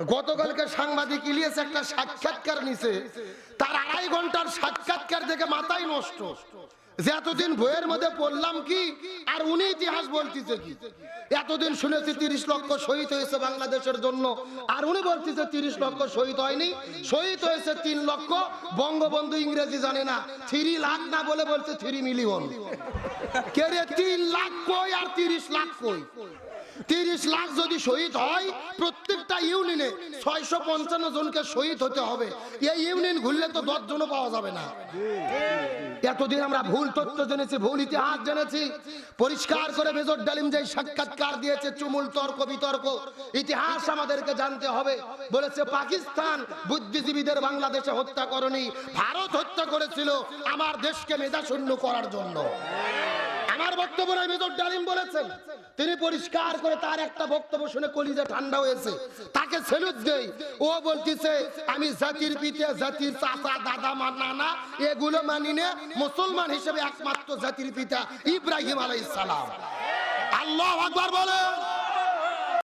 গতকালকে সাংবাদিক ইলিয়াস একটা সাক্ষাৎকার নিছে, তার 2.5 ঘন্টার সাক্ষাৎকার দেখে মাথায় নষ্ট যে এতদিন বইয়ের মধ্যে পড়লাম কি আর উনি ইতিহাস বলতেছে কি। এতদিন শুনেছি 30 লক্ষ শহীদ হয়েছে বাংলাদেশের জন্য, আর উনি বলতেছে 30 লক্ষ শহীদ হয়নি, শহীদ হয়েছে 3 লক্ষ। বঙ্গবন্ধু ইংরেজি জানে না, 3 লাখ না বলে বলছে 3 মিলিয়ন। কে রে 3 লাখ কই আর 30 লাখ কই? 30 লাখ যদি শহীদ হয়, প্রত্যেকটা ইউনিয়নে 655 জনকে শহীদ হতে হবে। এই ইউনিয়ন ঘুরলে তো 10 জনও পাওয়া যাবে না। এতদিন আমরা ভুল তথ্য জেনেছি, ভুল ইতিহাস জেনেছি। পরিষ্কার করে মেজর ডালিম যে সাক্ষাৎকার দিয়েছে, চুমুল তর্ক বিতর্ক, ইতিহাস আমাদেরকে জানতে হবে। বলেছে পাকিস্তান বুদ্ধিজীবীদের বাংলাদেশে হত্যা করেনি, ভারত হত্যা করেছিল আমার দেশকে মেধাশূন্য করার জন্য। আমার বক্তব্য নয়, মেজর ডালিম বলেছেন। তিনি পরিষ্কার করে তার একটা বক্তব্য শুনে কলিজা ঠান্ডা হয়েছে, তাকে সেলুট দেই। ও বলতেছে আমি জাতির পিতা, জাতির চাচা, দাদা, নানা এগুলো মানি না, মুসলমান হিসেবে একমাত্র জাতির পিতা ইব্রাহিম আলাইহিস সালাম। আল্লাহু আকবার বলেন।